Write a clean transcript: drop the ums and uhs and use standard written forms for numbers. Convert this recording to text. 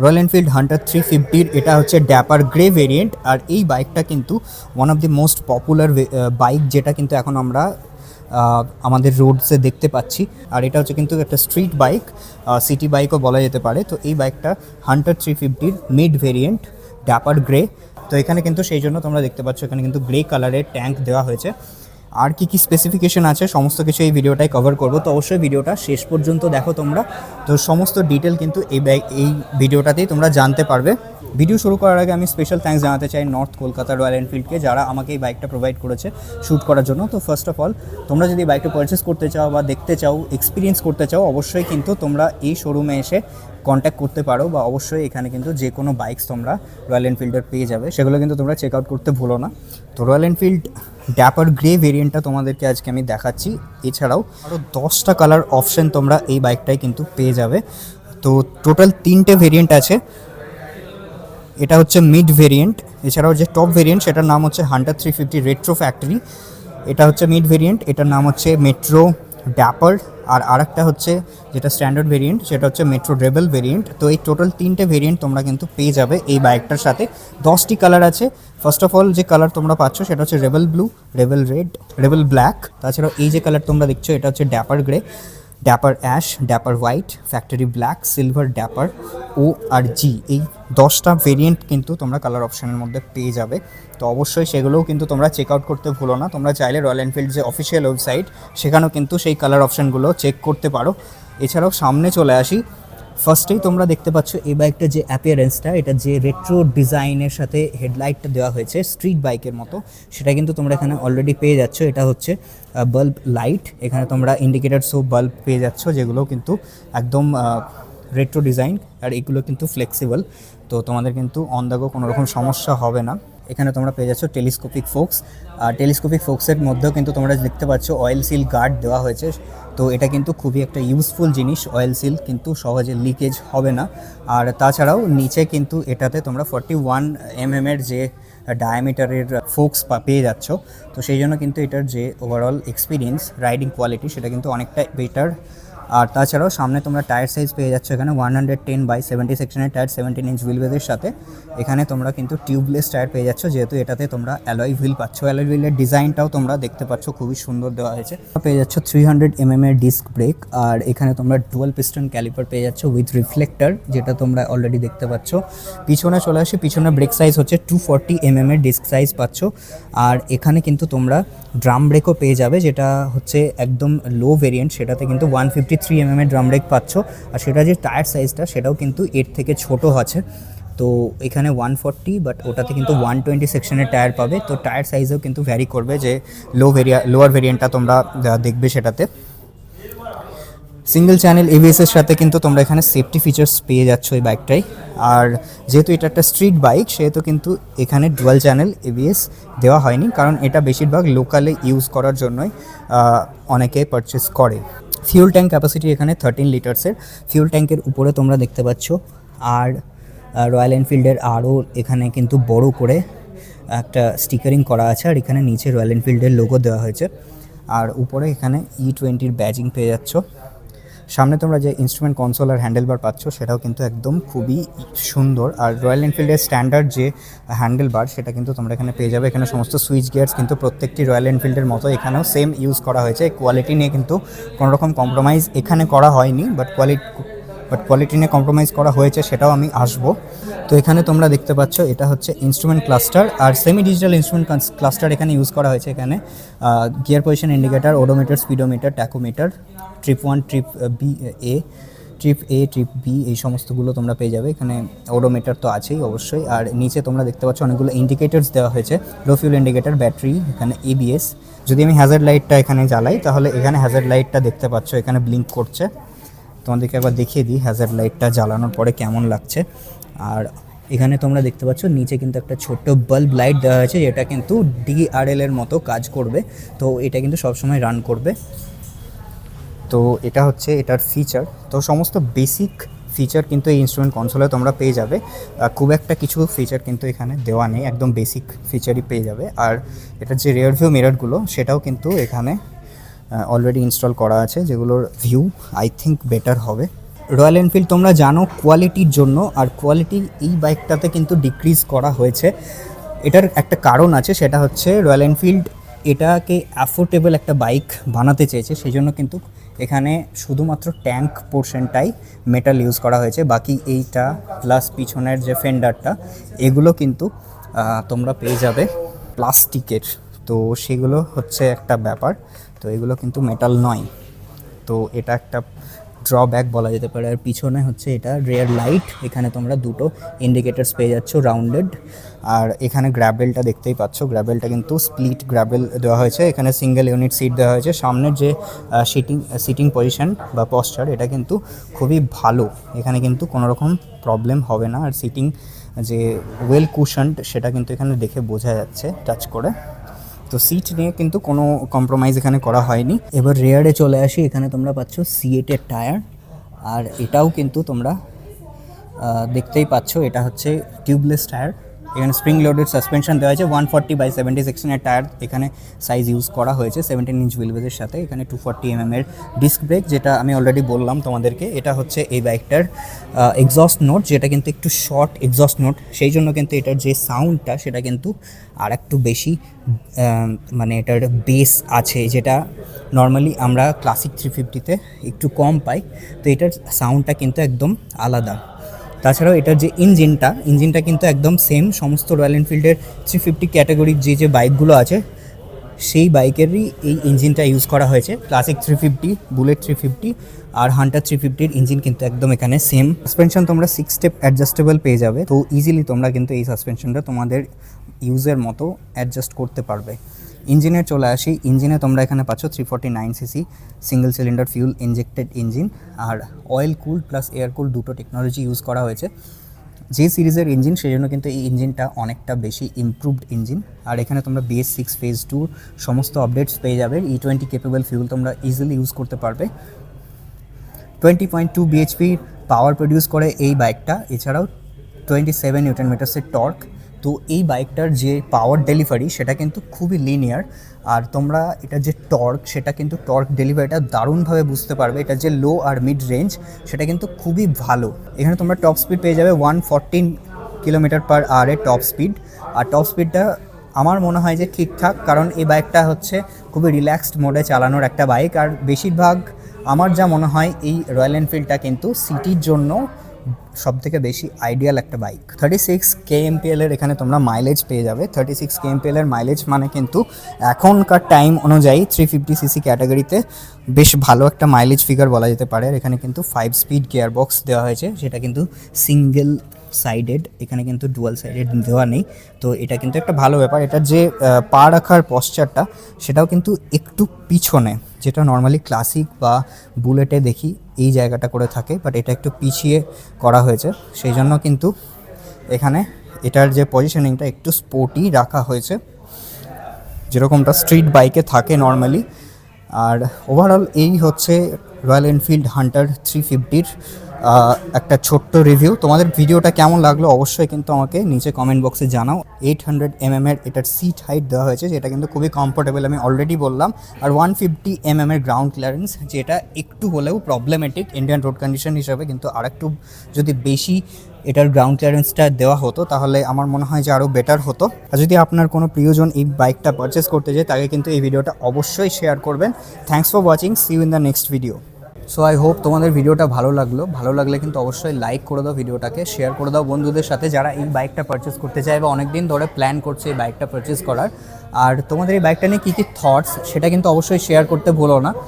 Royal Enfield Hunter 350 এটা হচ্ছে dapper grey variant. আর এই বাইকটা কিন্তু one of the most popular bike, যেটা কিন্তু এখন আমরা আমাদের রোডসে দেখতে পাচ্ছি। আর এটা হচ্ছে কিন্তু একটা স্ট্রিট বাইক, সিটি বাইকও বলা যেতে পারে। তো এই বাইকটা Hunter 350 mid variant dapper grey. তো এখানে কিন্তু সেই জন্য তোমরা দেখতে পাচ্ছ এখানে কিন্তু গ্রে কালারের ট্যাঙ্ক দেওয়া হয়েছে। আর কি কি স্পেসিফিকেশন আছে সমস্ত কিছু এই ভিডিওটাই কভার করব, তো অবশ্যই ভিডিওটা শেষ পর্যন্ত দেখো তোমরা। তো সমস্ত ডিটেল কিন্তু এই ভিডিওটাতেই তোমরা জানতে পারবে। ভিডিও শুরু করার আগে আমি স্পেশাল থ্যাঙ্কস জানাতে চাই নর্থ কলকাতা রয়্যাল এনফিল্ডকে, যারা আমাকে এই বাইকটা প্রোভাইড করেছে শ্যুট করার জন্য। তো ফার্স্ট অফ অল, তোমরা যদি বাইকটা পারচেস করতে চাও বা দেখতে চাও, এক্সপিরিয়েন্স করতে চাও, অবশ্যই কিন্তু তোমরা এই শোরুমে এসে কন্ট্যাক্ট করতে পারো। বা অবশ্যই এখানে কিন্তু যে কোনো বাইকস তোমরা রয়্যাল এনফিল্ডের পেয়ে যাবে, সেগুলো কিন্তু তোমরা চেক আউট করতে ভুলো না। তো রয়্যাল এনফিল্ড ড্যাপার গ্রে ভেরিয়েন্টটা তোমাদেরকে আজকে আমি দেখাচ্ছি। এছাড়াও আরও 10টা কালার অপশান তোমরা এই বাইকটায় কিন্তু পেয়ে যাবে। তো টোটাল 3টে ভেরিয়েন্ট আছে। এটা হচ্ছে মিড ভেরিয়েন্ট। এছাড়াও যে টপ ভেরিয়েন্ট সেটার নাম হচ্ছে হান্টার 350 রেট্রো ফ্যাক্টরি, এটা হচ্ছে মিড ভেরিয়েন্ট, এটার নাম হচ্ছে মেট্রো ড্যাপার। আর আরেকটা হচ্ছে যেটা স্ট্যান্ডার্ড ভেরিয়েন্ট, সেটা হচ্ছে মেট্রো রেবেল ভেরিয়েন্ট। তো এই টোটাল 3টে ভেরিয়েন্ট তোমরা কিন্তু পেয়ে যাবে এই বাইকটার সাথে। 10টি কালার আছে। ফার্স্ট অফ অল যে কালার তোমরা পাচ্ছ সেটা হচ্ছে rebel blue, rebel red, rebel black. তাছাড়াও এই যে কালার তোমরা দেখছো এটা হচ্ছে dapper grey, dapper ash, dapper white, factory black, silver, dapper O R G. এই 10টা ভেরিয়েন্ট কিন্তু তোমরা কালার অপশানের মধ্যে পেয়ে যাবে। তো অবশ্যই সেগুলোও কিন্তু তোমরা চেক আউট করতে ভুলো না। তোমরা চাইলে রয়্যাল এনফিল্ড যে অফিসিয়াল ওয়েবসাইট, সেখানেও কিন্তু সেই কালার অপশানগুলো চেক করতে পারো। এছাড়াও সামনে চলে আসি, ফার্স্টেই তোমরা দেখতে পাচ্ছ এই বাইকটা যে অ্যাপিয়ারেন্সটা, এটা যে রেট্রো ডিজাইনের সাথে হেডলাইটটা দেওয়া হয়েছে স্ট্রিট বাইকের মতো, সেটা কিন্তু তোমরা এখানে অলরেডি পেয়ে যাচ্ছ। এটা হচ্ছে বাল্ব লাইট, এখানে তোমরা ইন্ডিকেটার সো বাল্ব পেয়ে যাচ্ছ, যেগুলো কিন্তু একদম রেট্রো ডিজাইন। আর এগুলো কিন্তু ফ্লেক্সিবল, তো তোমাদের কিন্তু অন দ্য গো কোনো রকম সমস্যা হবে না। এখানে তোমরা পেয়ে যাচ্ছ টেলিস্কোপিক ফোকস। আর টেলিস্কোপিক ফোকসের মধ্যেও কিন্তু তোমরা দেখতে পাচ্ছ অয়েল সিল গার্ড দেওয়া হয়েছে। তো এটা কিন্তু খুবই একটা ইউজফুল জিনিস, অয়েল সিল কিন্তু সহজে লিকেজ হবে না। আর তাছাড়াও নিচে কিন্তু এটাতে তোমরা 41 mm যে ডায়ামিটারের ফোকস পেয়ে যাচ্ছ। তো সেই জন্য কিন্তু এটার যে ওভারঅল এক্সপিরিয়েন্স, রাইডিং কোয়ালিটি, সেটা কিন্তু অনেকটা বেটার। আর তাছাড়াও সামনে তোমরা টায়ার সাইজ পেয়ে যাচ্ছ এখানে 110/70 সেকশনের টায়ার, 17 ইঞ্চ হুইল বেজের সাথে। এখানে তোমরা কিন্তু টিউবলেস টায়ার পেয়ে যাচ্ছ, যেহেতু এটাতে তোমরা অ্যালয় হুইল পাচ্ছ। অ্যালয় হুইলের ডিজাইনটাও তোমরা দেখতে পাচ্ছ, খুবই সুন্দর দেওয়া হয়েছে। পেয়ে যাচ্ছ 300 mm এর ডিস্ক ব্রেক। আর এখানে তোমরা ডুয়াল পিস্টন ক্যালিপার পেয়ে যাচ্ছ উইথ রিফ্লেক্টর, যেটা তোমরা অলরেডি দেখতে পাচ্ছ। পিছনে চলে আসি, পিছনে ব্রেক সাইজ হচ্ছে 240 mm এর ডিস্ক সাইজ পাচ্ছ। আর এখানে কিন্তু তোমরা ড্রাম ব্রেকও পেয়ে যাবে, যেটা হচ্ছে একদম লো ভেরিয়েন্ট, সেটাতে কিন্তু 153 mm এর ড্রাম ব্রেক পাচ্ছ। আর সেটা যে টায়ার সাইজটা সেটাও কিন্তু এর থেকে ছোটো আছে। তো এখানে 140, বাট ওটাতে কিন্তু 120 সেকশনের টায়ার পাবে। তো টায়ার সাইজও কিন্তু ভ্যারি করবে, যে লোয়ার ভেরিয়েন্টটা তোমরা দেখবে সেটাতে। সিঙ্গেল চ্যানেল এবিএসের সাথে কিন্তু তোমরা এখানে সেফটি ফিচার্স পেয়ে যাচ্ছ এই বাইকটাই। আর যেহেতু এটা একটা স্ট্রিট বাইক, সেহেতু কিন্তু এখানে ডুয়াল চ্যানেল এবিএস দেওয়া হয়নি, কারণ এটা বেশিরভাগ লোকালে ইউজ করার জন্যই অনেকে পারচেস করে। ফিউল ট্যাঙ্ক ক্যাপাসিটি এখানে 13 লিটার্সের ফিউল ট্যাঙ্কের উপরে তোমরা দেখতে পাচ্ছ। আর রয়্যাল এনফিল্ডের আরও এখানে কিন্তু বড় করে একটা স্টিকারিং করা আছে। আর এখানে নিচে রয়্যাল এনফিল্ডের লোগো দেওয়া হয়েছে। আর উপরে এখানে E20 ব্যাজিং পেয়ে যাচ্ছ। সামনে তোমরা যে ইনস্ট্রুমেন্ট কনসোল আর হ্যান্ডেলবার পাচ্ছ, সেটাও কিন্তু একদম খুবই সুন্দর। আর রয়্যাল এনফিল্ডের স্ট্যান্ডার্ড যে হ্যান্ডেলবার, সেটা কিন্তু তোমরা এখানে পেয়ে যাবে। এখানে সমস্ত সুইচ গিয়ার্স কিন্তু প্রত্যেকটি রয়্যাল এনফিল্ডের মতো এখানেও সেম ইউজ করা হয়েছে। কোয়ালিটি নিয়ে কিন্তু কোনোরকম কম্প্রোমাইজ এখানে করা হয়নি, বাট কোয়ালিটি নিয়ে কম্প্রোমাইজ করা হয়েছে, সেটাও আমি আসবো। তো এখানে তোমরা দেখতে পাচ্ছ এটা হচ্ছে ইনস্ট্রুমেন্ট ক্লাস্টার আর সেমি ডিজিটাল ইনস্ট্রুমেন্ট ক্লাস্টার এখানে ইউজ করা হয়েছে। এখানে gear position indicator, odometer, speedometer, tachometer, trip 1, trip A, trip B, এই সমস্তগুলো তোমরা পেয়ে যাবে। এখানে ওডোমিটার তো আছেই অবশ্যই। আর নিচে তোমরা দেখতে পাচ্ছ অনেকগুলো ইন্ডিকেটার্স দেওয়া হয়েছে, লো ফিউল ইন্ডিকেটার, ব্যাটারি, এখানে এবিএস। যদি আমি হ্যাজার্ড লাইটটা এখানে জ্বালাই, তাহলে এখানে হ্যাজার্ড লাইটটা দেখতে পাচ্ছ এখানে ব্লিঙ্ক করছে। তোমাদেরকে একবার দেখিয়ে দিই হ্যাজার্ড লাইটটা জ্বালানোর পরে কেমন লাগছে। আর এখানে তোমরা দেখতে পাচ্ছ নিচে কিন্তু একটা ছোট্ট বাল্ব লাইট দেওয়া হয়েছে, যেটা কিন্তু DRL এর মতো কাজ করবে। তো এটা কিন্তু সবসময় রান করবে। তো এটা হচ্ছে এটার ফিচার। তো সমস্ত বেসিক ফিচার কিন্তু এই ইনস্ট্রুমেন্ট কনসোলে তোমরা পেয়ে যাবে। খুব একটা কিছু ফিচার কিন্তু এখানে দেওয়া নেই, একদম বেসিক ফিচারই পেয়ে যাবে। আর এটার যে রিয়ার ভিউ মিররগুলো, সেটাও কিন্তু এখানে অলরেডি ইনস্টল করা আছে, যেগুলোর ভিউ আই থিঙ্ক বেটার হবে। রয়্যাল এনফিল্ড তোমরা জানো কোয়ালিটির জন্য, আর কোয়ালিটি এই বাইকটাতে কিন্তু ডিক্রিজ করা হয়েছে। এটার একটা কারণ আছে, সেটা হচ্ছে রয়্যাল এনফিল্ড এটাকে অ্যাফোর্ডেবল একটা বাইক বানাতে চেয়েছে, সেই জন্য কিন্তু এখানে শুধুমাত্র ট্যাঙ্ক পোর্শনটাই মেটাল ইউজ করা হয়েছে। বাকি এইটা প্লাস পিছনের যে ফেন্ডারটা এগুলো কিন্তু তোমরা পেয়ে যাবে প্লাস্টিকের। তো সেগুলো হচ্ছে একটা ব্যাপার, তো এগুলো কিন্তু মেটাল নয়, তো এটা একটা ড্রব্যাক বলা যেতে পারে। আর পিছনে হচ্ছে এটা রেয়ার লাইট, এখানে তোমরা দুটো ইন্ডিকেটার্স পেয়ে যাচ্ছ রাউন্ডেড। আর এখানে গ্র্যাবেলটা দেখতেই পাচ্ছ, গ্র্যাবেলটা কিন্তু স্প্লিট গ্র্যাবেল দেওয়া হয়েছে, এখানে সিঙ্গেল ইউনিট সিট দেওয়া হয়েছে। সামনের যে সিটিং পজিশন বা পশ্চার এটা কিন্তু খুবই ভালো, এখানে কিন্তু কোনো রকম প্রবলেম হবে না। আর সিটিং যে ওয়েল কুশনড সেটা কিন্তু এখানে দেখে বোঝা যাচ্ছে টাচ করে। তো সিট নিয়ে কিন্তু কোনো কম্প্রোমাইজ এখানে করা হয়নি। এবার রেয়ারে চলে আসি, এখানে তোমরা পাচ্ছ সিএটের টায়ার, আর এটাও কিন্তু তোমরা দেখতেই পাচ্ছ এটা হচ্ছে টিউবলেস টায়ার। এখানে স্প্রিং লোডেড সাসপেনশন দেওয়া হয়েছে, 140/70 সেকশনের টায়ার এখানে সাইজ ইউজ করা হয়েছে 17 ইঞ্চ হুইলবেজের সাথে। এখানে 240 mm ডিস্ক ব্রেক, যেটা আমি অলরেডি বললাম তোমাদেরকে। এটা হচ্ছে এই বাইকটার এক্সস্ট নোট, যেটা কিন্তু একটু শর্ট এক্সস্ট নোট, সেই জন্য কিন্তু এটার যে সাউন্ডটা সেটা কিন্তু আর একটু বেশি মানে এটার বেস আছে, যেটা নর্মালি আমরা ক্লাসিক 350-তে একটু কম পাই। তো এটার সাউন্ডটা কিন্তু একদম আলাদা। তাছাড়াও এটার যে ইঞ্জিনটা কিন্তু একদম সেম সমস্ত রয়্যাল এনফিল্ডের 350 ক্যাটাগরির যে বাইকগুলো আছে সেই বাইকেরই এই ইঞ্জিনটা ইউজ করা হয়েছে। ক্লাসিক 350, বুলেট 350 আর হান্টার 350-র ইঞ্জিন কিন্তু একদম এখানে সেম। সাসপেনশন তোমরা 6 স্টেপ অ্যাডজাস্টেবল পেয়ে যাবে, তো ইজিলি তোমরা কিন্তু এই সাসপেনশনটা তোমাদের ইউজের মতো অ্যাডজাস্ট করতে পারবে। ইঞ্জিনে চলে আসি, ইঞ্জিনে তোমরা এখানে পাচ্ছ 349cc single cylinder fuel injected engine, আর oil cooled plus air cooled দুটো টেকনোলজি ইউজ করা হয়েছে। যে সিরিজের ইঞ্জিন সেই জন্য কিন্তু এই ইঞ্জিনটা অনেকটা বেশি ইমপ্রুভড ইঞ্জিন। আর এখানে তোমরা BS6 ফেজ 2 সমস্ত আপডেটস পেয়ে যাবে। E20 কেপেবল ফিউল তোমরা ইজিলি ইউজ করতে পারবে। 20.2 bhp পাওয়ার প্রডিউস করে এই বাইকটা, এছাড়াও 27 নিউটন মিটার্সের টর্ক। তো এই বাইকটার যে পাওয়ার ডেলিভারি সেটা কিন্তু খুবই লিনিয়ার, আর তোমরা এটার যে টর্ক সেটা কিন্তু টর্ক ডেলিভারিটা দারুণভাবে বুঝতে পারবে। এটার যে লো আর মিড রেঞ্জ সেটা কিন্তু খুবই ভালো। এখানে তোমরা টপ স্পিড পেয়ে যাবে 114 km/h টপ স্পিড, আর টপ স্পিডটা আমার মনে হয় যে ঠিকঠাক, কারণ এই বাইকটা হচ্ছে খুবই রিল্যাক্সড মোডে চালানোর একটা বাইক। আর বেশিরভাগ আমার যা মনে হয় এই রয়্যাল এনফিল্ডটা কিন্তু সিটির জন্য সবথেকে বেশি আইডিয়াল একটা বাইক। 36 kmpl এর এখানে তোমরা মাইলেজ পেয়ে যাবে। 36 kmpl এর মাইলেজ মানে কিন্তু এখনকার টাইম অনুযায়ী 350cc ক্যাটাগরিতে বেশ ভালো একটা মাইলেজ ফিগার বলা যেতে পারে। আর এখানে কিন্তু 5 স্পিড গিয়ারবক্স দেওয়া হয়েছে, সেটা কিন্তু সিঙ্গেল সাইডেড, এখানে কিন্তু ডুয়াল সাইডেড দেওয়া নেই। তো এটা কিন্তু একটা ভালো ব্যাপার। এটার যে পা রাখার পশ্চারটা সেটাও কিন্তু একটু পিছনে, যেটা নর্মালি ক্লাসিক বা বুলেটে দেখি এই জায়গাটা করে থাকে, বাট এটা একটু পিছিয়ে করা হয়েছে, সেই জন্য কিন্তু এখানে এটার যে পজিশনিংটা একটু স্পোর্টি রাখা হয়েছে, যেরকমটা স্ট্রিট বাইকে থাকে নর্মালি। আর ওভারঅল এই হচ্ছে রয়্যাল এনফিল্ড হান্টার 350-র একটা ছোট্ট রিভিউ। তোমাদের ভিডিওটা কেমন লাগলো অবশ্যই কিন্তু আমাকে নিচে কমেন্ট বক্সে জানাও। 800 mm এর এটার সিট হাইট দেওয়া হয়েছে, যেটা কিন্তু খুবই কমফোর্টেবল, আমি অলরেডি বললাম। আর 150 mm এর গ্রাউন্ড ক্লিয়ারেন্স, যেটা একটু হলেও প্রবলেমেটিক ইন্ডিয়ান রোড কন্ডিশন হিসাবে, কিন্তু আর একটু যদি বেশি এটার গ্রাউন্ড ক্লিয়ারেন্সটা দেওয়া হতো তাহলে আমার মনে হয় যে আরও বেটার হতো। আর যদি আপনার কোনো প্রিয়জন এই বাইকটা পারচেস করতে যায় তাকে কিন্তু এই ভিডিওটা অবশ্যই শেয়ার করবেন। Thanks for watching, see you in the next video. So I hope তোমাদের ভিডিওটা ভালো লাগলে কিন্তু অবশ্যই লাইক করে দাও, ভিডিওটাকে শেয়ার করে দাও বন্ধুদের সাথে যারা এই বাইকটা পারচেস করতে চায় বা অনেক দিন ধরে প্ল্যান করছে এই বাইকটা পারচেস করার। আর তোমাদের এই বাইকটা নিয়ে কী কী থটস সেটা কিন্তু অবশ্যই শেয়ার করতে ভুলো না।